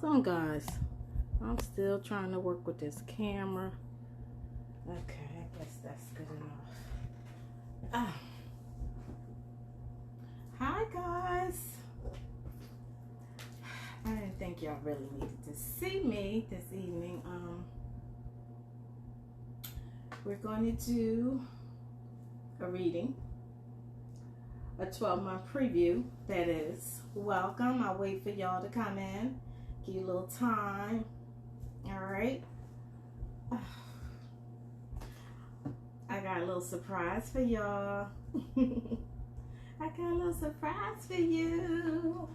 Hold on, guys. I'm still trying to work with this camera. Okay, I guess that's good enough. Hi, guys. I didn't think y'all really needed to see me this evening. We're going to do a reading, a 12-month preview, that is. Welcome. I'll wait for y'all to come in. Give you a little time. All right. I got a little surprise for y'all. I got a little surprise for you.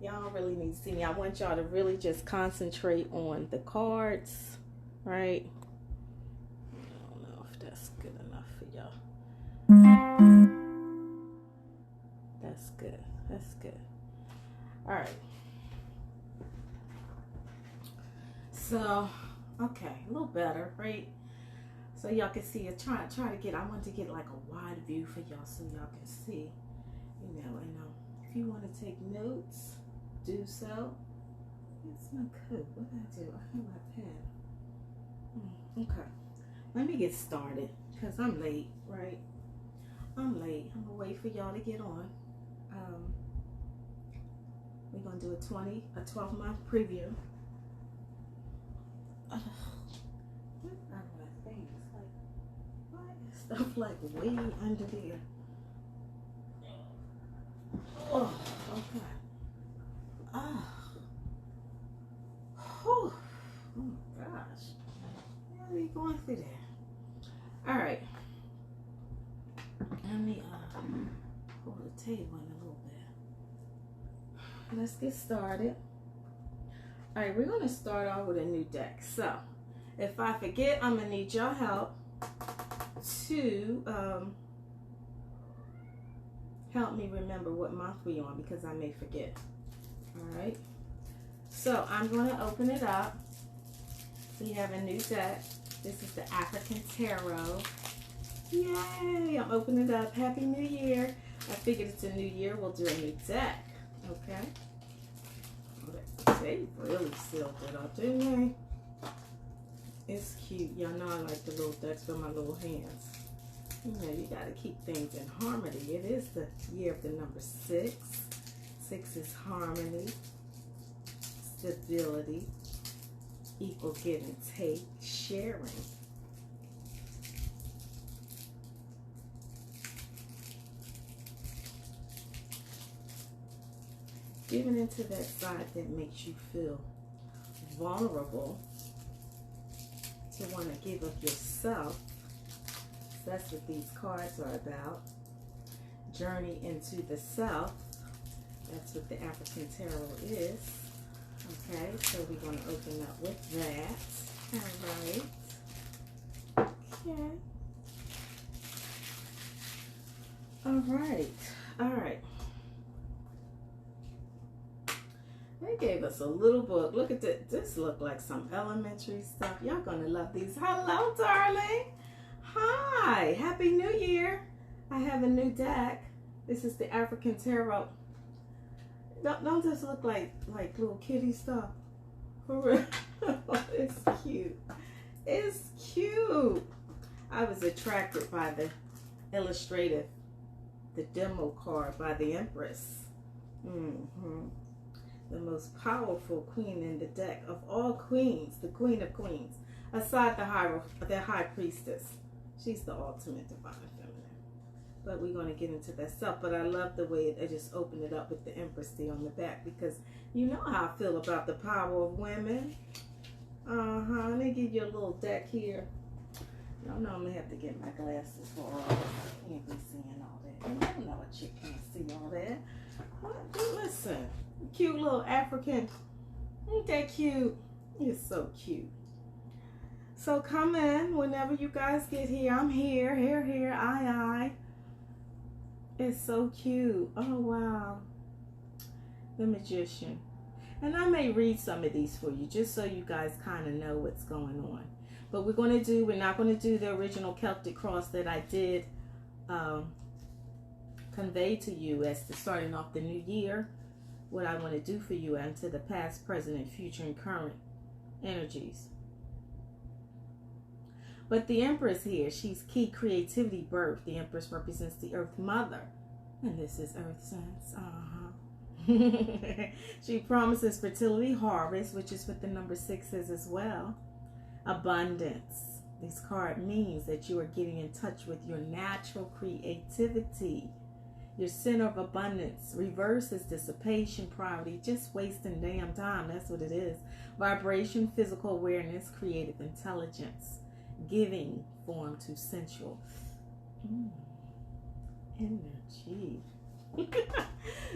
Y'all don't really need to see me. I want y'all to really just concentrate on the cards, right? I don't know if that's good enough for y'all. That's good. That's good. All right. So, okay, a little better, right? So y'all can see it. I want to get like a wide view for y'all so y'all can see, you know. And if you want to take notes, do so. It's my code. What did I do? I have my pen. Okay, let me get started because I'm late, right? I'm late. I'm gonna wait for y'all to get on. We're gonna do a 12-month preview. Stuff like way under there. Oh, okay. Oh my gosh. What are you going through there? All right. Let me pull the table in a little bit. Let's get started. All right, we're going to start off with a new deck. So, if I forget, I'm going to need your help to help me remember what month we're on because I may forget. All right. So, I'm going to open it up. We have a new deck. This is the African Tarot. Yay! I'm opening it up. Happy New Year. I figured it's a new year. We'll do a new deck. Okay. They really sealed it up, didn't they? It's cute. Y'all know I like the little decks for my little hands. You know, you got to keep things in harmony. It is the year of the number 6. 6 is harmony, stability, equal give and take, sharing. Giving into that side that makes you feel vulnerable, to want to give of yourself. That's what these cards are about. Journey into the self. That's what the African Tarot is. Okay, so we're going to open up with that. All right. Okay. All right. All right. They gave us a little book. Look at this. This look like some elementary stuff. Y'all gonna love these. Hello, darling. Hi. Happy New Year. I have a new deck. This is the African Tarot. Don't this look like little kitty stuff? For real. It's cute. It's cute. I was attracted by the illustrative, the demo card by the Empress. The most powerful queen in the deck of all queens, the Queen of Queens, aside the High Priestess. She's the ultimate divine feminine. But we're going to get into that stuff. But I love the way I just opened it up with the Empress there on the back, because you know how I feel about the power of women. And they give you a little deck here. Y'all know I'm going to have to get my glasses for all that. I can't be seeing all that. You don't know a chick can't see all that. Listen. Cute little African. Ain't that cute? It's so cute. So come in whenever you guys get here. I'm here. Here. Aye. It's so cute. Oh, wow. The Magician. And I may read some of these for you just so you guys kind of know what's going on. But we're not going to do the original Celtic cross that I did convey to you as to starting off the new year. what I want to do for you and to the past, present, and future and current energies. But the Empress here, she's key creativity, birth. The Empress represents the Earth Mother. And this is Earth Sense. She promises fertility, harvest, which is what the number 6 is as well. Abundance. This card means that you are getting in touch with your natural creativity. Your center of abundance. Reverse is dissipation, poverty, just wasting damn time. That's what it is. Vibration, physical awareness, creative intelligence. Giving form to sensual energy.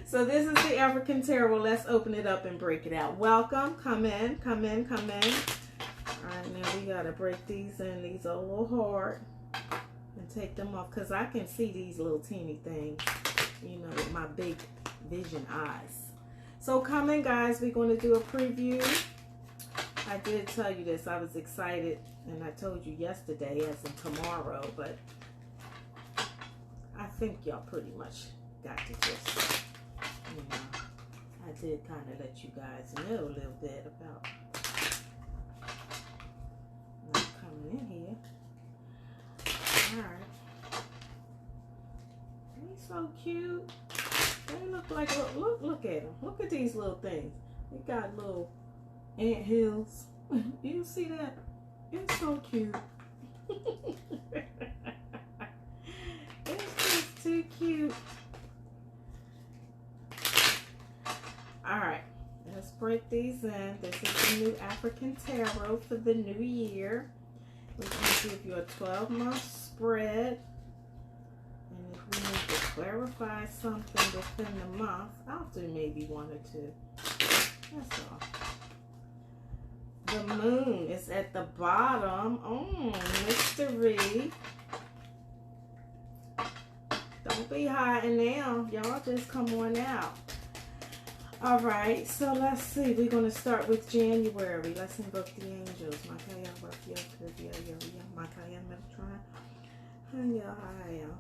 So this is the African Tarot. Let's open it up and break it out. Welcome. Come in. Come in. Come in. All right, now we got to break these in. These are a little hard. And take them off because I can see these little teeny things, you know, with my big vision eyes. So come in, guys. We're going to do a preview. I did tell you this. I was excited. And I told you yesterday as in tomorrow. But I think y'all pretty much got to just, you know, I did kind of let you guys know a little bit about not coming in here. Alright. He's so cute. They look like, look at them. Look at these little things. They got little ant hills. You see that? It's so cute. It's just too cute. Alright, let's break these in. This is the new African Tarot for the new year. We can give you a 12-month spread. And if we need to clarify something within the month, I'll do maybe 1 or 2. That's all. The moon is at the bottom. Oh, mystery. Don't be hiding now. Y'all just come on out. All right, so let's see. We're going to start with January. Let's invoke the angels. Makaya, Rakia, Kirvia, Yoria, Makaya, Metatron, Hanya, Haya.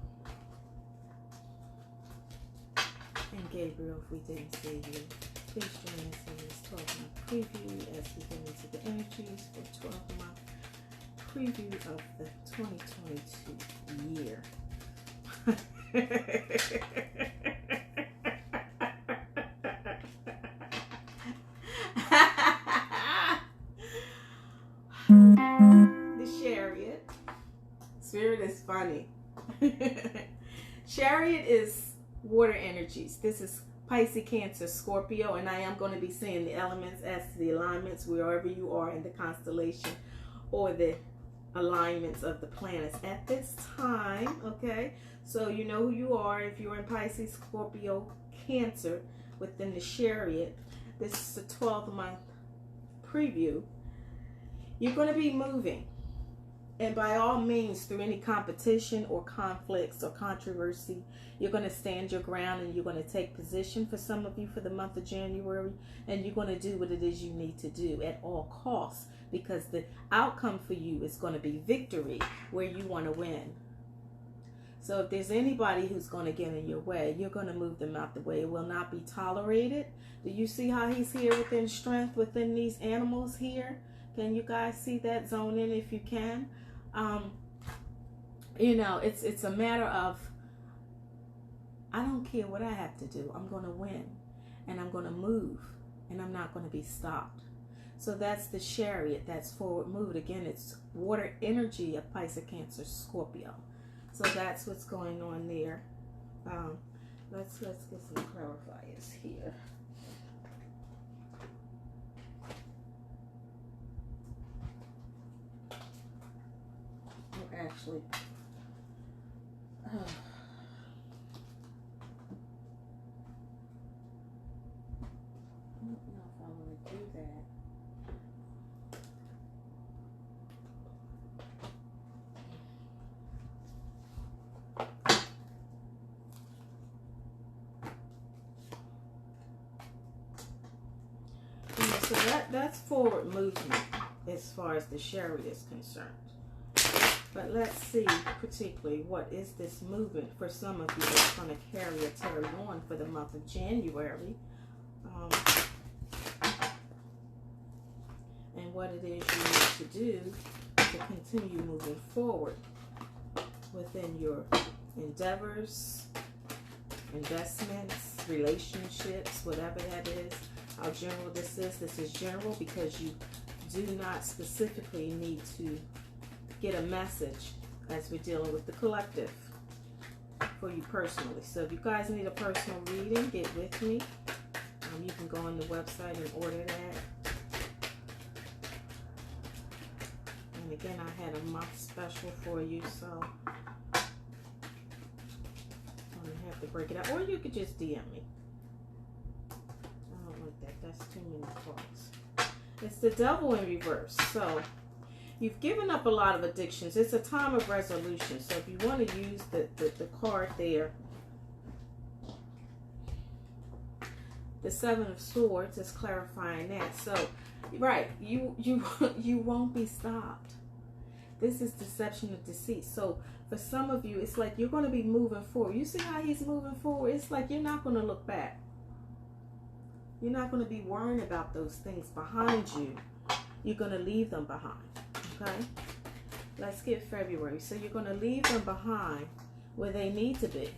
And Gabriel, if we didn't see you. Please join us in this 12-month preview as we get into the energies for 12-month preview of the 2022 year. The Chariot. Spirit is funny. Chariot is water energies. This is Pisces, Cancer, Scorpio, and I am going to be seeing the elements as to the alignments wherever you are in the constellation or the alignments of the planets at this time, okay? So you know who you are if you're in Pisces, Scorpio, Cancer within the Chariot. This is a 12-month preview. You're going to be moving. And by all means, through any competition or conflicts or controversy, you're going to stand your ground and you're going to take position for some of you for the month of January. And you're going to do what it is you need to do at all costs, because the outcome for you is going to be victory where you want to win. So if there's anybody who's going to get in your way, you're going to move them out the way. It will not be tolerated. Do you see how he's here within strength within these animals here? Can you guys see that? Zone in if you can. You know, it's a matter of, I don't care what I have to do. I'm going to win, and I'm going to move, and I'm not going to be stopped. So that's the Chariot. That's forward moved. Again, it's water energy of Pisces, Cancer, Scorpio. So that's what's going on there. Let's get some clarifiers here. Actually, I don't know if I want to do that. So that's forward movement as far as the Chariot is concerned. But let's see particularly what is this movement for some of you that's going to carry on for the month of January. and what it is you need to do to continue moving forward within your endeavors, investments, relationships, whatever that is. How general this is. This is general because you do not specifically need to get a message as we're dealing with the collective for you personally. So if you guys need a personal reading, get with me. You can go on the website and order that. And again, I had a month special for you, so I'm going to have to break it out. Or you could just DM me. I don't like that. That's too many cards. It's the Devil in reverse. So you've given up a lot of addictions. It's a time of resolution. So if you want to use the card there, the Seven of Swords is clarifying that. So, right, you won't be stopped. This is deception and deceit. So for some of you, it's like you're going to be moving forward. You see how he's moving forward? It's like you're not going to look back. You're not going to be worrying about those things behind you. You're going to leave them behind. Okay? Let's get February. So you're going to leave them behind where they need to be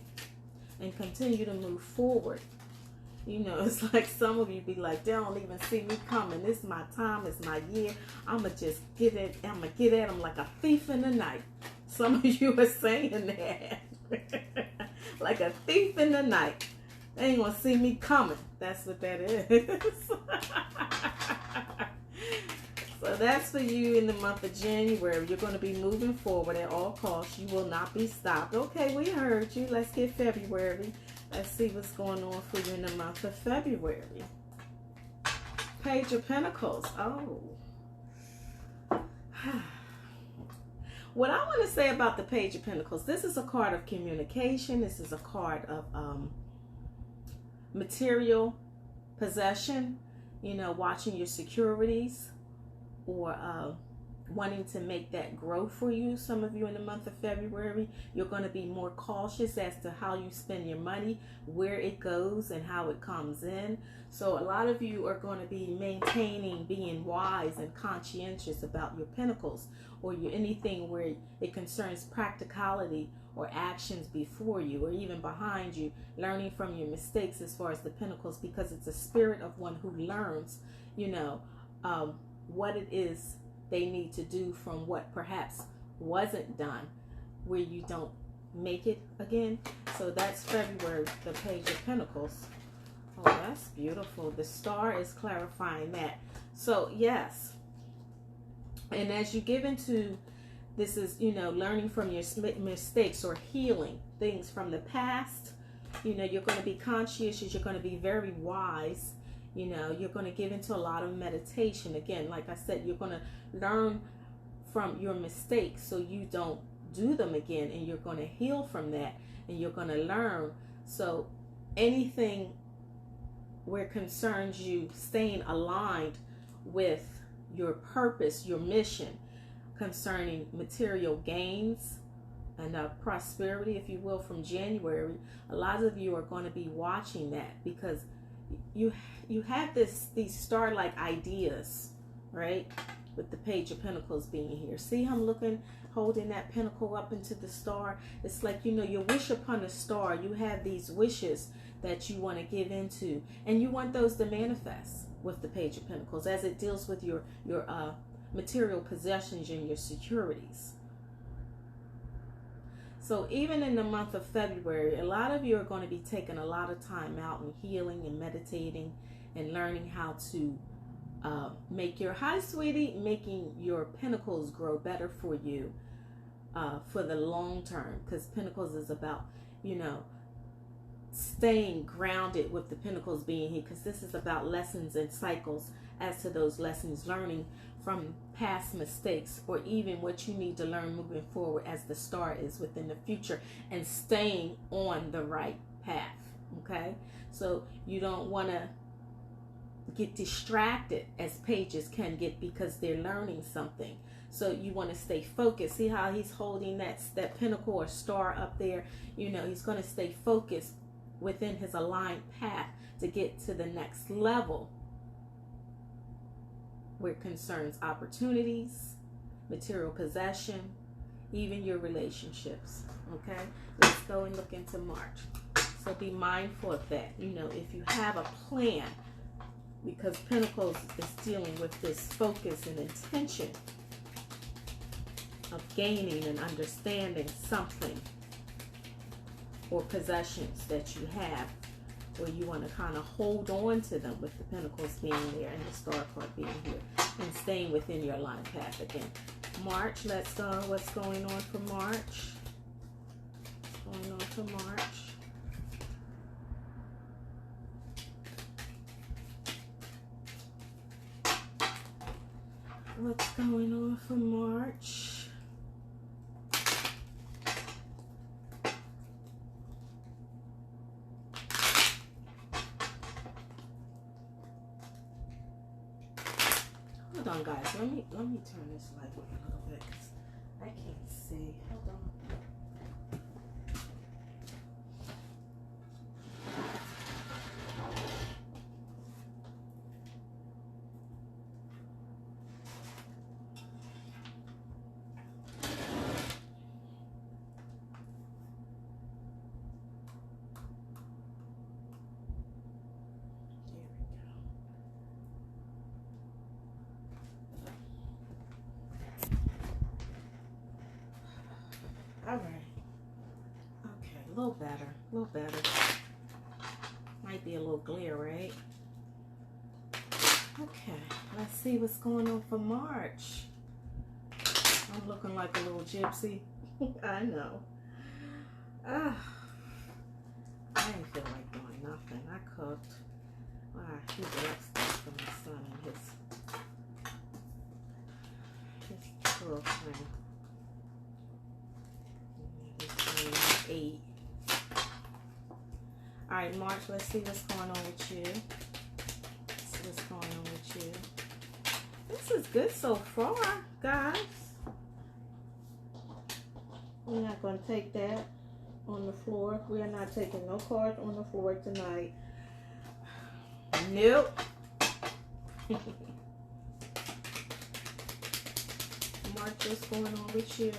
and continue to move forward. You know, it's like some of you be like, they don't even see me coming. This is my time. It's my year. I'm going to just get it. I'm going to get at them like a thief in the night. Some of you are saying that. Like a thief in the night. They ain't going to see me coming. That's what that is. So that's for you in the month of January. You're going to be moving forward at all costs. You will not be stopped. Okay, we heard you. Let's get February. Let's see what's going on for you in the month of February. Page of Pentacles. Oh. What I want to say about the Page of Pentacles, this is a card of communication. This is a card of material possession, you know, watching your securities or wanting to make that grow for you. Some of you in the month of February, you're going to be more cautious as to how you spend your money, where it goes and how it comes in. So a lot of you are going to be maintaining being wise and conscientious about your pentacles or your anything where it concerns practicality or actions before you or even behind you, learning from your mistakes as far as the pentacles, because it's a spirit of one who learns, you know, what it is they need to do from what perhaps wasn't done, where you don't make it again. So that's February, the Page of Pentacles. Oh, that's beautiful. The star is clarifying that. So yes, and as you give into this is, you know, learning from your mistakes or healing things from the past. You know, you're going to be conscientious. You're going to be very wise. You know, you're going to give into a lot of meditation. Again, like I said, you're going to learn from your mistakes so you don't do them again. And you're going to heal from that. And you're going to learn. So anything where it concerns you staying aligned with your purpose, your mission, concerning material gains and prosperity, if you will, from January, a lot of you are going to be watching that because you have these star-like ideas, right? With the Page of Pentacles being here. See how I'm looking, holding that pentacle up into the star? It's like, you know, you wish upon a star. You have these wishes that you want to give into, and you want those to manifest with the Page of Pentacles as it deals with your material possessions and your securities. So even in the month of February, a lot of you are going to be taking a lot of time out and healing and meditating and learning how to make your, hi sweetie, making your pentacles grow better for you for the long term. Because pentacles is about, you know, staying grounded with the pentacles being here, because this is about lessons and cycles as to those lessons, learning from past mistakes or even what you need to learn moving forward as the star is within the future, and staying on the right path. Okay, so you don't want to get distracted as pages can get because they're learning something. So you want to stay focused. See how he's holding that pentacle or star up there? You know, he's going to stay focused within his aligned path to get to the next level, where it concerns opportunities, material possession, even your relationships. Okay, let's go and look into March. So be mindful of that. You know, if you have a plan, because Pentacles is dealing with this focus and intention of gaining and understanding something or possessions that you have, where you want to kind of hold on to them, with the Pentacles being there and the Star card being here, and staying within your line path again. March, let's go. What's going on for March? What's going on for March? What's going on for March? Hold on, guys. Let me turn this light on a little bit, because I can't see. Hold on. All right. Okay, a little better. A little better. Might be a little glare, right? Okay, let's see what's going on for March. I'm looking like a little gypsy. I know. I didn't feel like doing nothing. I cooked. He left stuff for my son and his girlfriend. 8. All right, March, let's see what's going on with you. Let's see what's going on with you. This is good so far, guys. We're not going to take that on the floor. We are not taking no cards on the floor tonight. Nope. March, what's going on with you?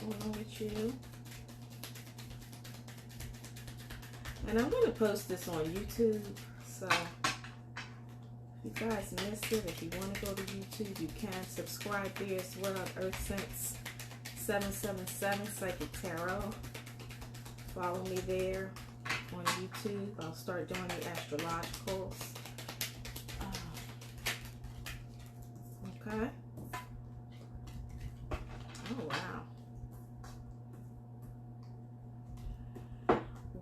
Going on with you. And I'm going to post this on YouTube, so if you guys missed it, if you want to go to YouTube, you can subscribe there as well. Earth Sense 777 Psychic Tarot. Follow me there on YouTube. I'll start doing the astrologicals. Okay. Oh, wow.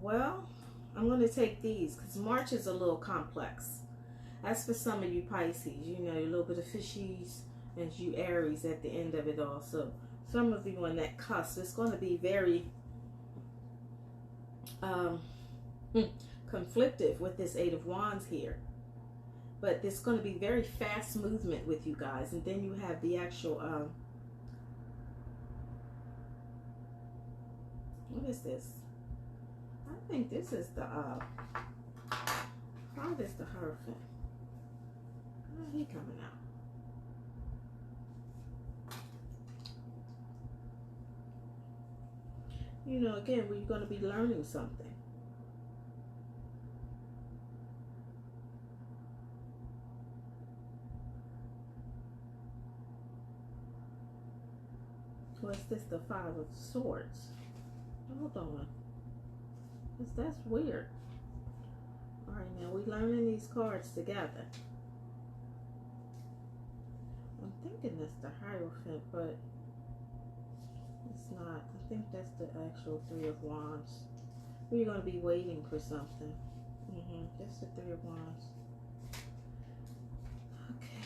Well, I'm going to take these because March is a little complex. As for some of you Pisces, you know, a little bit of fishies, and you Aries at the end of it all. So some of you on that cusp, it's going to be very conflictive with this 8 of Wands here. But it's going to be very fast movement with you guys. And then you have the actual, what is this? I think this is the, how is the Hierophant? How is he coming out? You know, again, we're going to be learning something. What's this? The 5 of Swords. Hold on. That's weird. Alright, now we're learning these cards together. I'm thinking that's the Hierophant, but it's not. I think that's the actual 3 of Wands. We're going to be waiting for something. That's the 3 of Wands. Okay.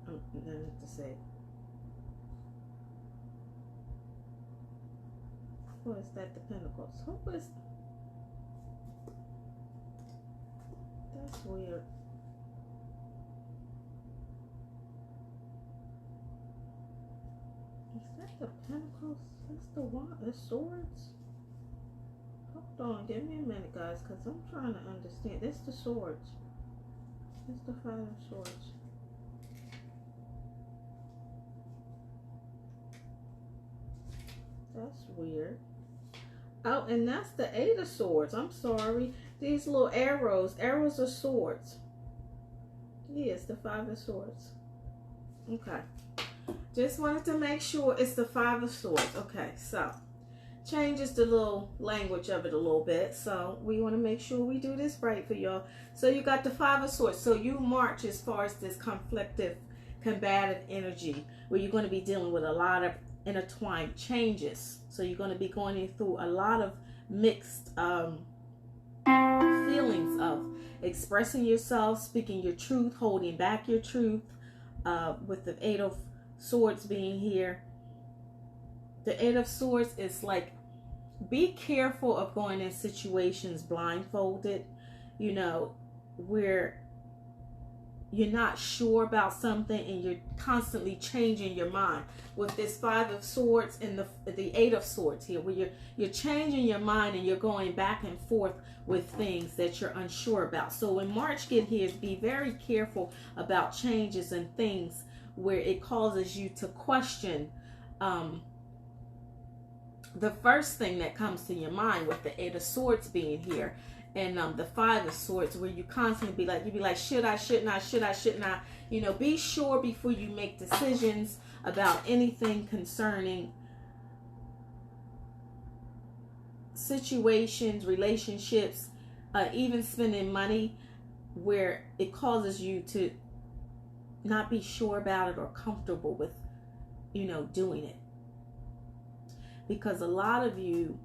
Nothing to say. Who is that? The Pentacles. Who is? That's weird. Is that the Pentacles? That's the one, the Swords? Hold on, give me a minute, guys, because I'm trying to understand. That's the Swords. That's the Five of Swords. That's weird. Oh, and that's the Eight of Swords. I'm sorry. These little arrows. Arrows are swords. Yes, the Five of Swords. Okay. Just wanted to make sure it's the Five of Swords. Okay, so changes the little language of it a little bit. So we want to make sure we do this right for y'all. So you got the Five of Swords. So you march as far as this conflictive, combative energy where you're going to be dealing with a lot of intertwined changes. So you're going to be going through a lot of mixed feelings of expressing yourself, speaking your truth, holding back your truth, with the Eight of Swords being here. The Eight of Swords is like, be careful of going in situations blindfolded, you know, where you're not sure about something and you're constantly changing your mind. With this Five of Swords and the Eight of Swords here, where you're changing your mind and you're going back and forth with things that you're unsure about. So when March get here, be very careful about changes and things where it causes you to question the first thing that comes to your mind, with the Eight of Swords being here. And the Five of Swords, where you constantly you'd be like, should I, shouldn't I, should I, shouldn't I? You know, be sure before you make decisions about anything concerning situations, relationships, even spending money, where it causes you to not be sure about it or comfortable with, you know, doing it. Because a lot of you,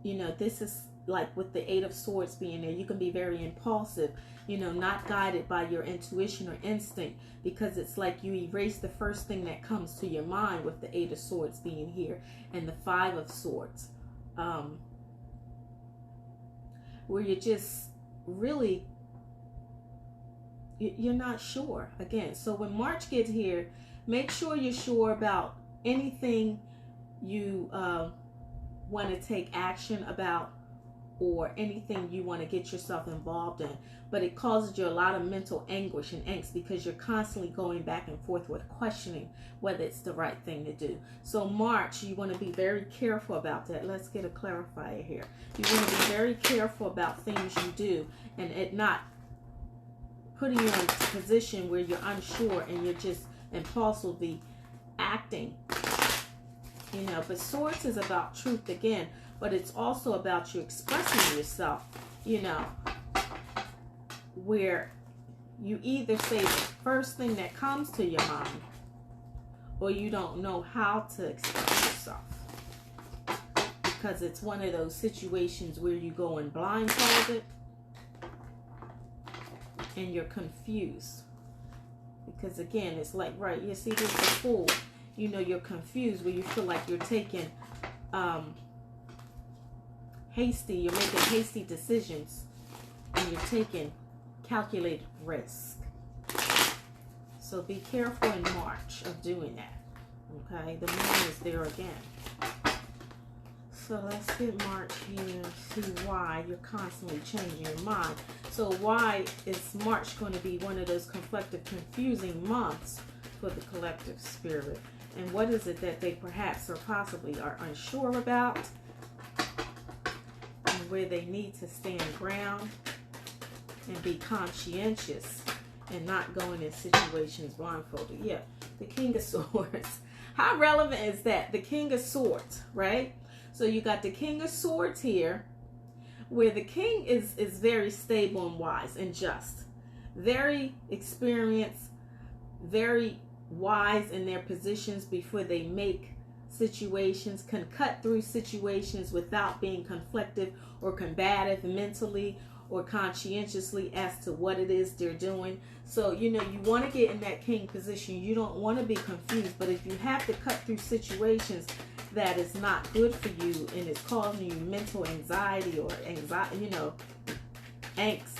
you know, this is like with the Eight of Swords being there, you can be very impulsive, you know, not guided by your intuition or instinct, because it's like you erase the first thing that comes to your mind with the Eight of Swords being here and the Five of Swords, where you're just really, you're not sure again. So when March gets here, make sure you're sure about anything you want to take action about, or anything you want to get yourself involved in. But it causes you a lot of mental anguish and angst, because you're constantly going back and forth with questioning whether it's the right thing to do. So March, you want to be very careful about that. Let's get a clarifier here. You want to be very careful about things you do, and it not putting you in a position where you're unsure and you're just impulsively acting. You know, but Swords is about truth again, but it's also about you expressing yourself, you know, where you either say the first thing that comes to your mind, or you don't know how to express yourself. Because it's one of those situations where you go in blindfolded and you're confused. Because again, it's like, right, you see this, the Fool. You know, you're confused, where you feel like you're taking you're making hasty decisions, and you're taking calculated risk. So be careful in March of doing that. Okay, the Moon is there again. So let's get March here, see why you're constantly changing your mind. So why is March going to be one of those conflicted, confusing months for the collective spirit? And what is it that they perhaps or possibly are unsure about, and where they need to stand ground and be conscientious and not going in situations blindfolded? Yeah, the King of Swords. How relevant is that? The King of Swords, right? So you got the King of Swords here, where the King is very stable and wise and just. Very experienced, very wise in their positions before they make situations, can cut through situations without being conflicted or combative mentally or conscientiously as to what it is they're doing. So, you know, you want to get in that king position. You don't want to be confused, but if you have to cut through situations that is not good for you and it's causing you mental anxiety or anxiety, you know, angst,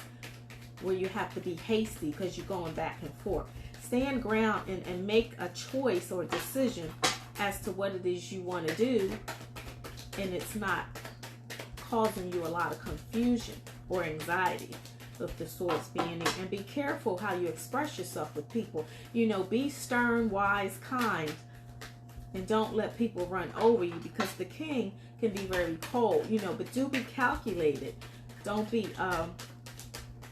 where you have to be hasty because you're going back and forth. Stand ground and make a choice or a decision as to what it is you want to do, and it's not causing you a lot of confusion or anxiety with the swords being in. And be careful how you express yourself with people. You know, be stern, wise, kind, and don't let people run over you, because the king can be very cold, you know, but do be calculated. Don't be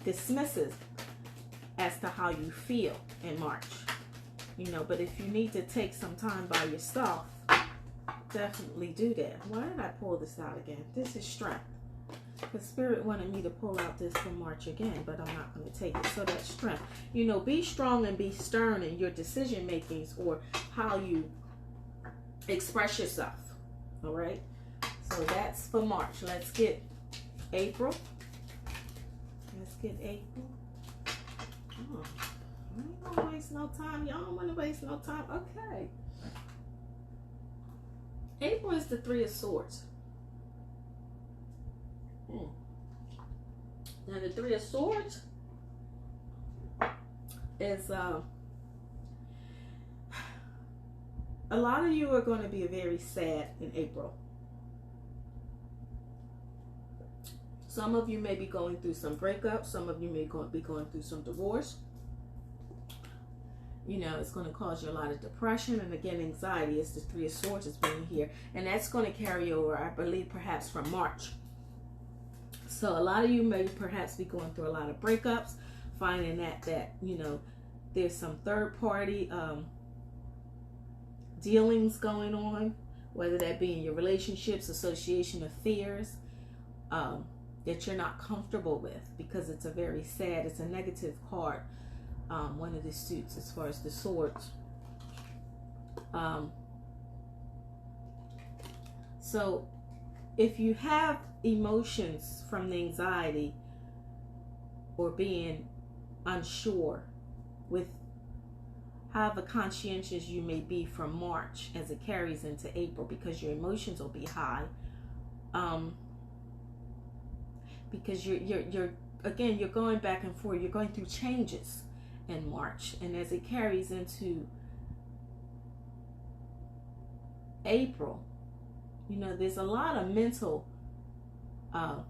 dismissive as to how you feel in March, you know. But if you need to take some time by yourself, definitely do that. Why did I pull this out again? This is strength. The Spirit wanted me to pull out this for March again, but I'm not going to take it. So that's strength. You know, be strong and be stern in your decision makings or how you express yourself. All right. So that's for March. Let's get April. Let's get April. Oh, I ain't gonna waste no time. Y'all don't want to waste no time. Okay. April is the Three of Swords. Now the Three of Swords is a lot of you are going to be very sad in April. Some of you may be going through some breakup. Some of you may be going through some divorce. You know, it's going to cause you a lot of depression. And again, anxiety is the Three of Swords is being here. And that's going to carry over, I believe, perhaps from March. So a lot of you may perhaps be going through a lot of breakups, finding that you know, there's some third party dealings going on, whether that be in your relationships, association of fears, that you're not comfortable with, because it's a very sad, it's a negative card, one of the suits as far as the swords. So if you have emotions from the anxiety or being unsure with however conscientious you may be from March as it carries into April, because your emotions will be high, because you're again, you're going back and forth, you're going through changes in March, and as it carries into April, you know, there's a lot of mental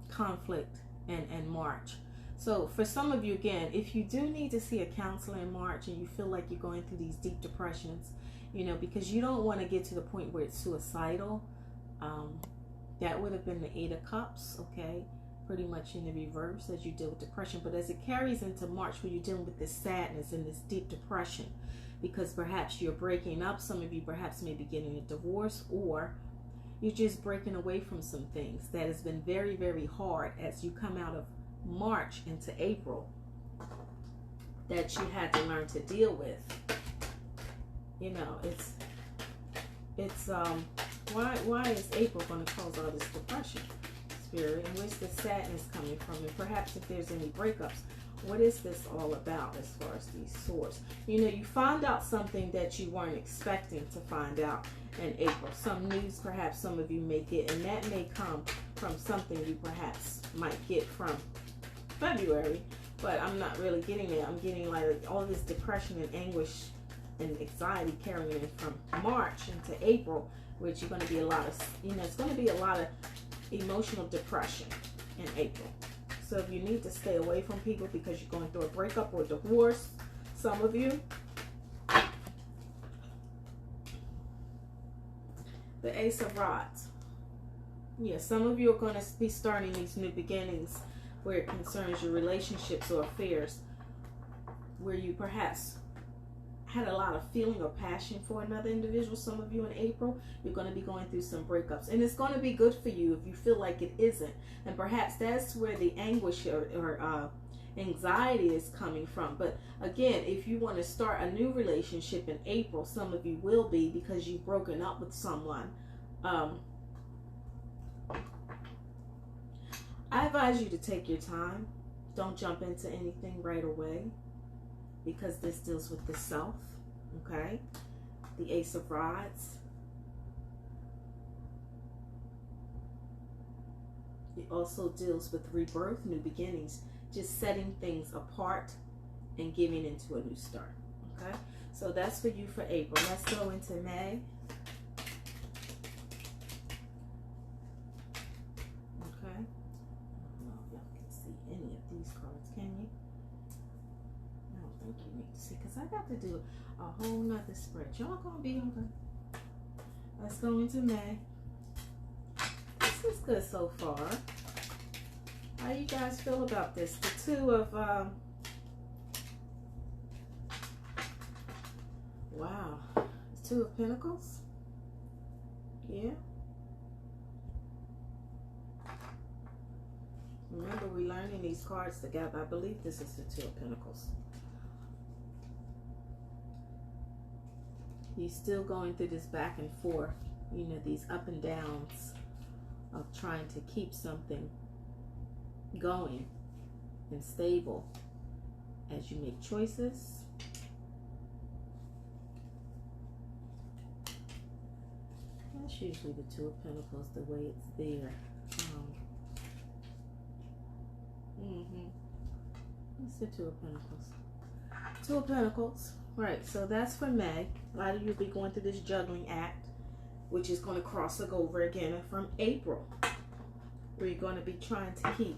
conflict in March. So for some of you, again, if you do need to see a counselor in March and you feel like you're going through these deep depressions, you know, because you don't want to get to the point where it's suicidal, that would have been the Eight of Cups, okay, pretty much in the reverse as you deal with depression. But as it carries into March, where you're dealing with this sadness and this deep depression, because perhaps you're breaking up, some of you perhaps may be getting a divorce, or you're just breaking away from some things that has been very, very hard as you come out of March into April, that you had to learn to deal with. You know, it's why is April going to cause all this depression, Spirit? And where's the sadness coming from? And perhaps if there's any breakups, what is this all about as far as these swords? You know, you find out something that you weren't expecting to find out in April. Some news perhaps some of you may get, and that may come from something you perhaps might get from February, but I'm not really getting it. I'm getting like all this depression and anguish and anxiety carrying in from March into April, which you're going to be a lot of, you know, it's going to be a lot of emotional depression in April. So if you need to stay away from people because you're going through a breakup or divorce, some of you, the Ace of Rods. Yeah, some of you are going to be starting these new beginnings where it concerns your relationships or affairs, where you perhaps had a lot of feeling or passion for another individual. Some of you in April, you're going to be going through some breakups, and it's going to be good for you if you feel like it isn't. And perhaps that's where the anguish or anxiety is coming from. But again, if you want to start a new relationship in April, some of you will be, because you've broken up with someone. I advise you to take your time. Don't jump into anything right away, because this deals with the self, okay? The Ace of Rods. It also deals with rebirth, new beginnings, just setting things apart and giving into a new start, okay? So that's for you for April. Let's go into May. see, because I got to do a whole nother spread. Y'all gonna be okay. Let's go into May. This is good so far. How you guys feel about this? The two of wow, the Two of Pentacles. Yeah. Remember, we're learning these cards together. I believe this is the Two of Pentacles. You're still going through this back and forth, you know, these up and downs of trying to keep something going and stable as you make choices. That's usually the Two of Pentacles, the way it's there. It's the Two of Pentacles. Two of Pentacles. Right, so that's for May. A lot of you will be going through this juggling act, which is going to cross over again from April, where you're going to be trying to keep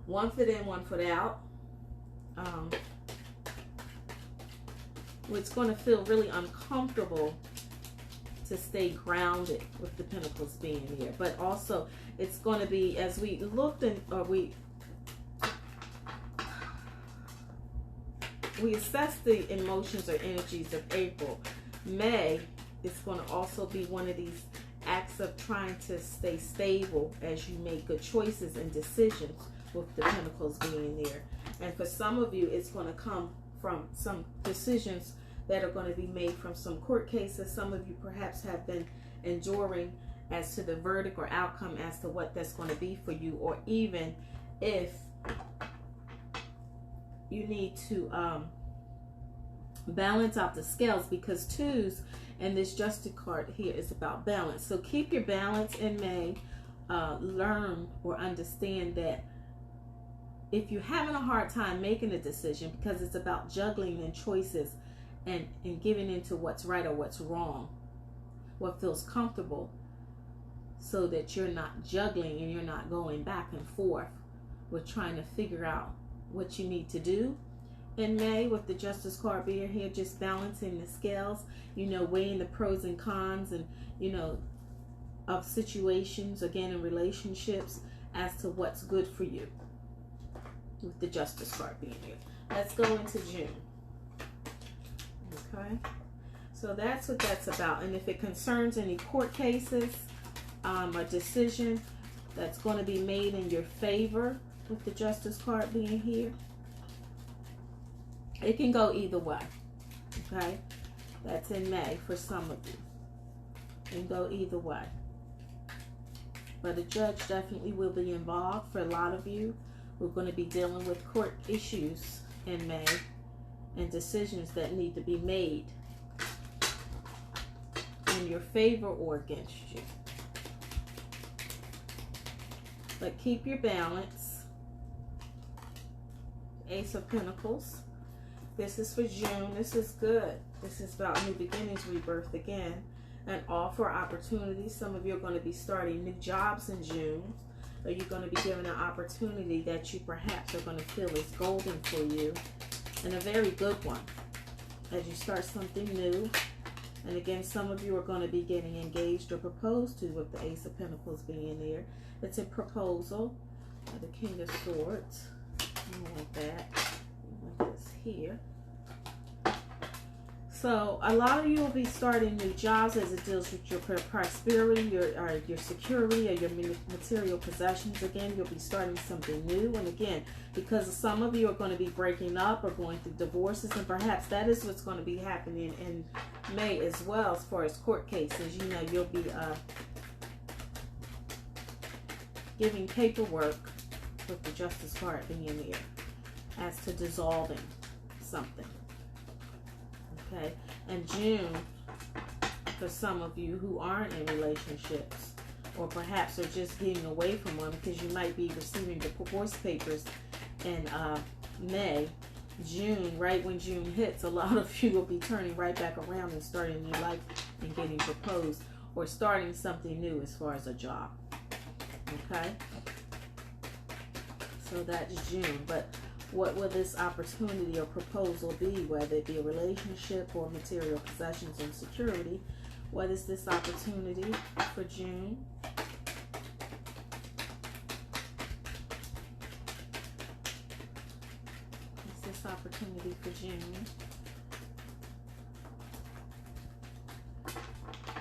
one foot in, one foot out. It's going to feel really uncomfortable to stay grounded with the Pentacles being here, but also it's going to be, as we looked and we assess the emotions or energies of April. May is going to also be one of these acts of trying to stay stable as you make good choices and decisions with the Pentacles being there. And for some of you, it's going to come from some decisions that are going to be made from some court cases. Some of you perhaps have been enduring as to the verdict or outcome as to what that's going to be for you, or even if you need to balance out the scales, because twos and this Justice card here is about balance. So keep your balance in May. Learn or understand that if you're having a hard time making a decision, because it's about juggling and choices and giving into what's right or what's wrong, what feels comfortable, so that you're not juggling and you're not going back and forth with trying to figure out what you need to do. In May, with the Justice card being here, just balancing the scales, you know, weighing the pros and cons, and, you know, of situations, again, in relationships, as to what's good for you, with the Justice card being here. Let's go into June. Okay, so that's what that's about. And if it concerns any court cases, a decision that's going to be made in your favor, with the Justice card being here, it can go either way. Okay, that's in May for some of you. It can go either way. But a judge definitely will be involved for a lot of you. We're going to be dealing with court issues in May and decisions that need to be made in your favor or against you. But keep your balance. Ace of Pentacles. This is for June. This is good. This is about new beginnings, rebirth again, and offer opportunities. Some of you are going to be starting new jobs in June, or you're going to be given an opportunity that you perhaps are going to feel is golden for you, and a very good one as you start something new. And again, some of you are going to be getting engaged or proposed to, with the Ace of Pentacles being there. It's a proposal. The King of Swords. Like that. Like this here. So a lot of you will be starting new jobs as it deals with your prosperity, your security, or your material possessions. Again, you'll be starting something new. And again, because some of you are going to be breaking up or going through divorces, and perhaps that is what's going to be happening in May as well, as far as court cases. You know, you'll be giving paperwork, with the Justice card being here, as to dissolving something. Okay, and June, for some of you who aren't in relationships, or perhaps are just getting away from one, because you might be receiving divorce papers in May. June, right when June hits, a lot of you will be turning right back around and starting a new life and getting proposed, or starting something new as far as a job. Okay, so that's June. But What will this opportunity or proposal be, whether it be a relationship or material possessions and security? What is this opportunity for June? What's this opportunity for June?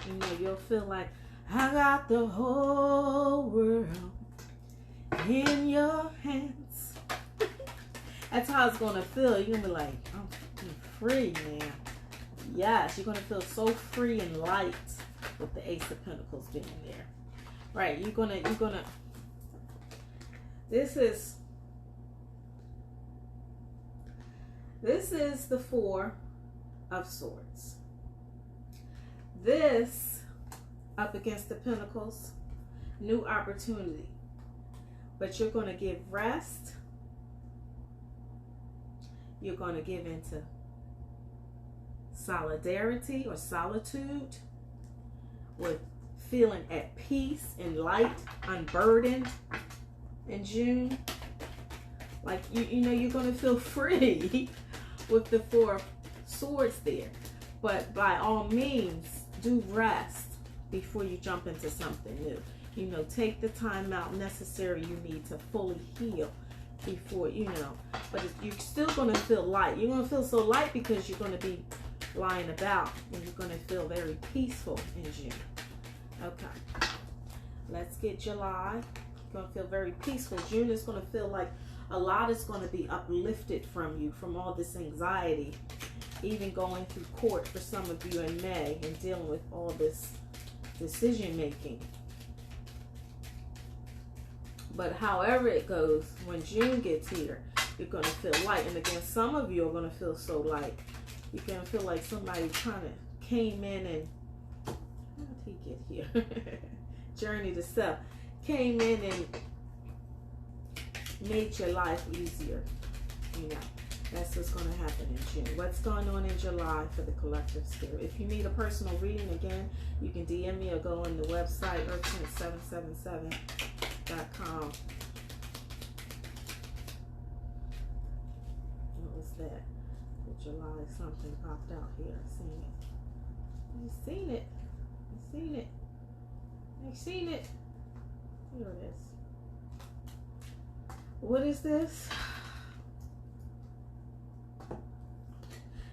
You know, you'll feel like, I got the whole world in your hands. That's how it's going to feel. You're going to be like, I'm free, man. Yes, you're going to feel so free and light with the Ace of Pentacles being there. Right, you're going to, this is the Four of Swords. This, up against the Pentacles, new opportunity. But you're going to give rest. You're going to give into solidarity or solitude with feeling at peace and light, unburdened in June. Like, you know, you're going to feel free with the Four of Swords there. But by all means, do rest before you jump into something new. You know, take the time out necessary you need to fully heal before, you know. But you're still going to feel light. You're going to feel so light because you're going to be lying about, and you're going to feel very peaceful in June. Okay. Let's get July. You're going to feel very peaceful. June is going to feel like a lot is going to be uplifted from you, from all this anxiety, even going through court for some of you in May and dealing with all this decision making. But however it goes, when June gets here, you're going to feel light. And again, some of you are going to feel so light. You're going to feel like somebody kind of came in and, how did he get here? Journey to self. Came in and made your life easier. You know, that's what's going to happen in June. What's going on in July for the collective spirit? If you need a personal reading, again, you can DM me or go on the website, earthprint777.com. What was that? For July, something popped out here. I seen it. I seen it. I seen it. I seen it. Here it is. What is this?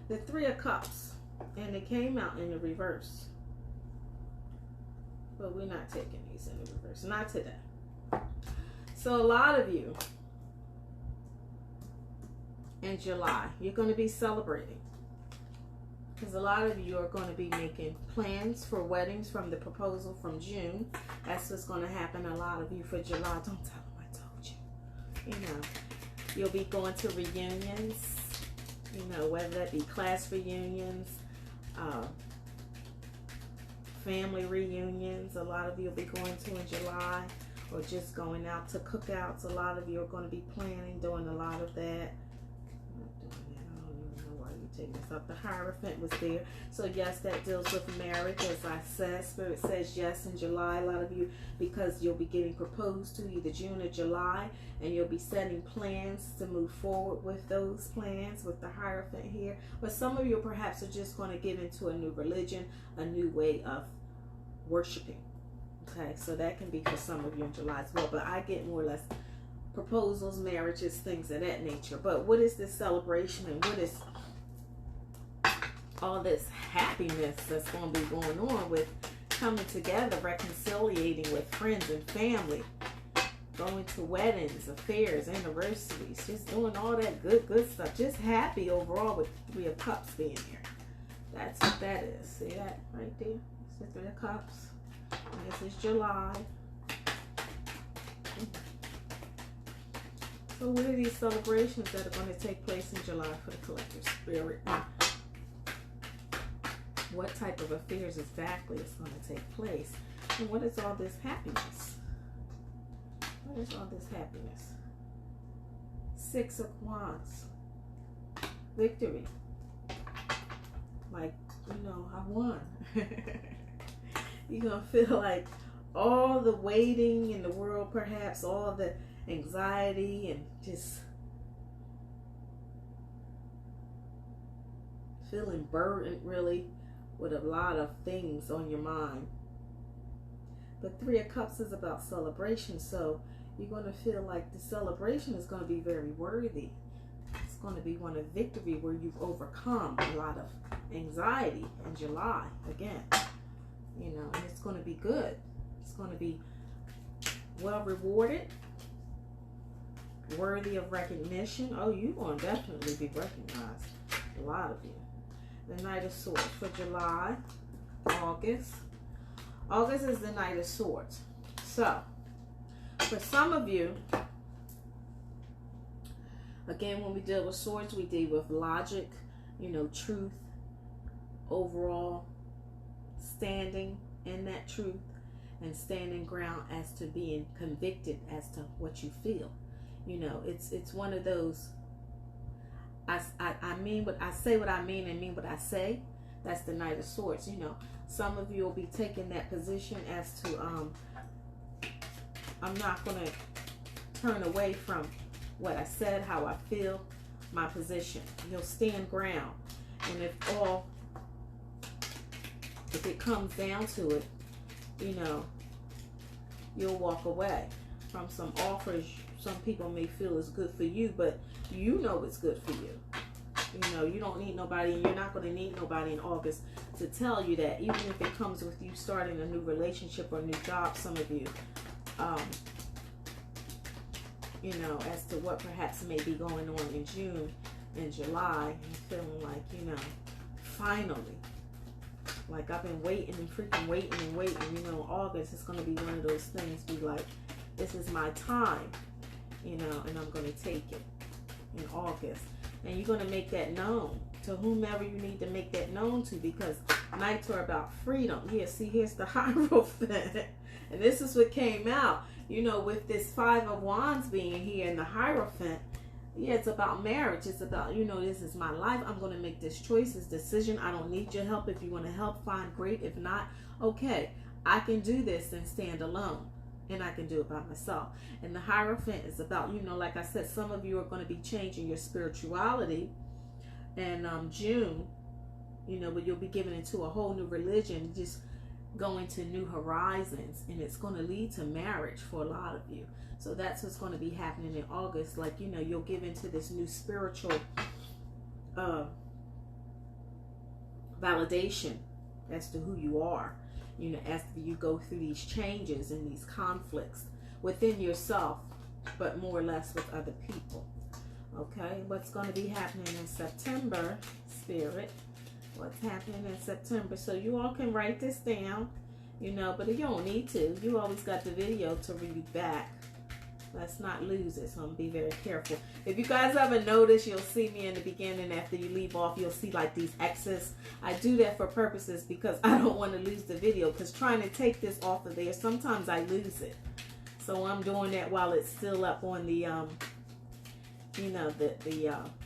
The Three of Cups. And it came out in the reverse. But we're not taking these in the reverse. Not today. So a lot of you in July, you're going to be celebrating. Because a lot of you are going to be making plans for weddings from the proposal from June. That's what's going to happen. A lot of you for July. Don't tell them I told you. You know, you'll be going to reunions. You know, whether that be class reunions, family reunions. A lot of you will be going to in July. Or just going out to cookouts. A lot of you are going to be planning, doing a lot of that. I'm not doing that. I don't even know why you're taking this up. The Hierophant was there. So yes, that deals with marriage. As I said, Spirit says yes in July. A lot of you, because you'll be getting proposed to either June or July. And you'll be setting plans to move forward with those plans with the Hierophant here. But some of you perhaps are just going to get into a new religion, a new way of worshiping. Okay, so that can be for some of you in July as well. But I get more or less proposals, marriages, things of that nature. But what is this celebration and what is all this happiness that's going to be going on with coming together, reconciliating with friends and family, going to weddings, affairs, anniversaries, just doing all that good stuff. Just happy overall with Three of Cups being here. That's what that is. See that right there? It's the Three of Cups. This is July. So what are these celebrations that are going to take place in July for the collective spirit? What type of affairs exactly is going to take place? And what is all this happiness? What is all this happiness? Six of Wands. Victory. Like, you know, I won. You're going to feel like all the waiting in the world, perhaps all the anxiety and just feeling burdened really with a lot of things on your mind. But Three of Cups is about celebration, so you're going to feel like the celebration is going to be very worthy. It's going to be one of victory where you've overcome a lot of anxiety in July again. You know, and it's going to be good. It's going to be well rewarded, worthy of recognition. Oh, you're going to definitely be recognized. A lot of you. The Knight of Swords for July, August. August is the Knight of Swords. So, for some of you, again, when we deal with swords, we deal with logic, you know, truth, overall standing in that truth and standing ground as to being convicted as to what you feel. You know, it's one of those, I mean what I say, what I mean, and mean what I say. That's the Knight of Swords. You know, some of you will be taking that position as to I'm not going to turn away from what I said, how I feel, my position. You'll stand ground. And if it comes down to it, you know, you'll walk away from some offers some people may feel is good for you, but you know it's good for you. You know, you don't need nobody, and you're not going to need nobody in August to tell you that, even if it comes with you starting a new relationship or a new job, some of you, you know, as to what perhaps may be going on in June and July, you're feeling like, you know, finally, like I've been waiting and freaking waiting and waiting. You know, August is going to be one of those things, be like, this is my time, you know, and I'm going to take it in August. And you're going to make that known to whomever you need to make that known to, because nights are about freedom. Yeah, see, here's the Hierophant. And this is what came out, you know, with this Five of Wands being here and the Hierophant. Yeah, it's about marriage. It's about, you know, this is my life. I'm going to make this choice, this decision. I don't need your help. If you want to help, fine, great. If not, okay. I can do this and stand alone. And I can do it by myself. And the Hierophant is about, you know, like I said, some of you are going to be changing your spirituality. And June, you know, but you'll be given into a whole new religion, just going to new horizons. And it's going to lead to marriage for a lot of you. So that's what's going to be happening in August. Like, you know, you'll give into this new spiritual validation as to who you are. You know, as you go through these changes and these conflicts within yourself, but more or less with other people. Okay, what's going to be happening in September, Spirit? What's happening in September? So you all can write this down, you know, but you don't need to. You always got the video to read back. Let's not lose it, so I'm going to be very careful. If you guys ever notice, you'll see me in the beginning. After you leave off, you'll see like these X's. I do that for purposes because I don't want to lose the video, because trying to take this off of there, sometimes I lose it. So I'm doing that while it's still up on the, you know, the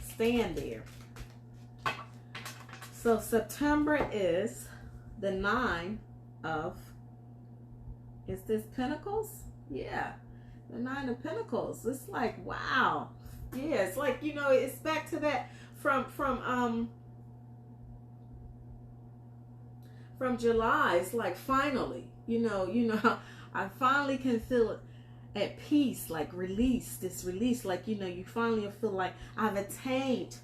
stand there. So September is the 9 of, is this Pentacles? Yeah. The 9 of Pentacles. It's like, wow. Yeah, it's like, you know, it's back to that from July. It's like, finally, you know, I finally can feel it at peace, like release, this release, like, you know, you finally feel like I've attained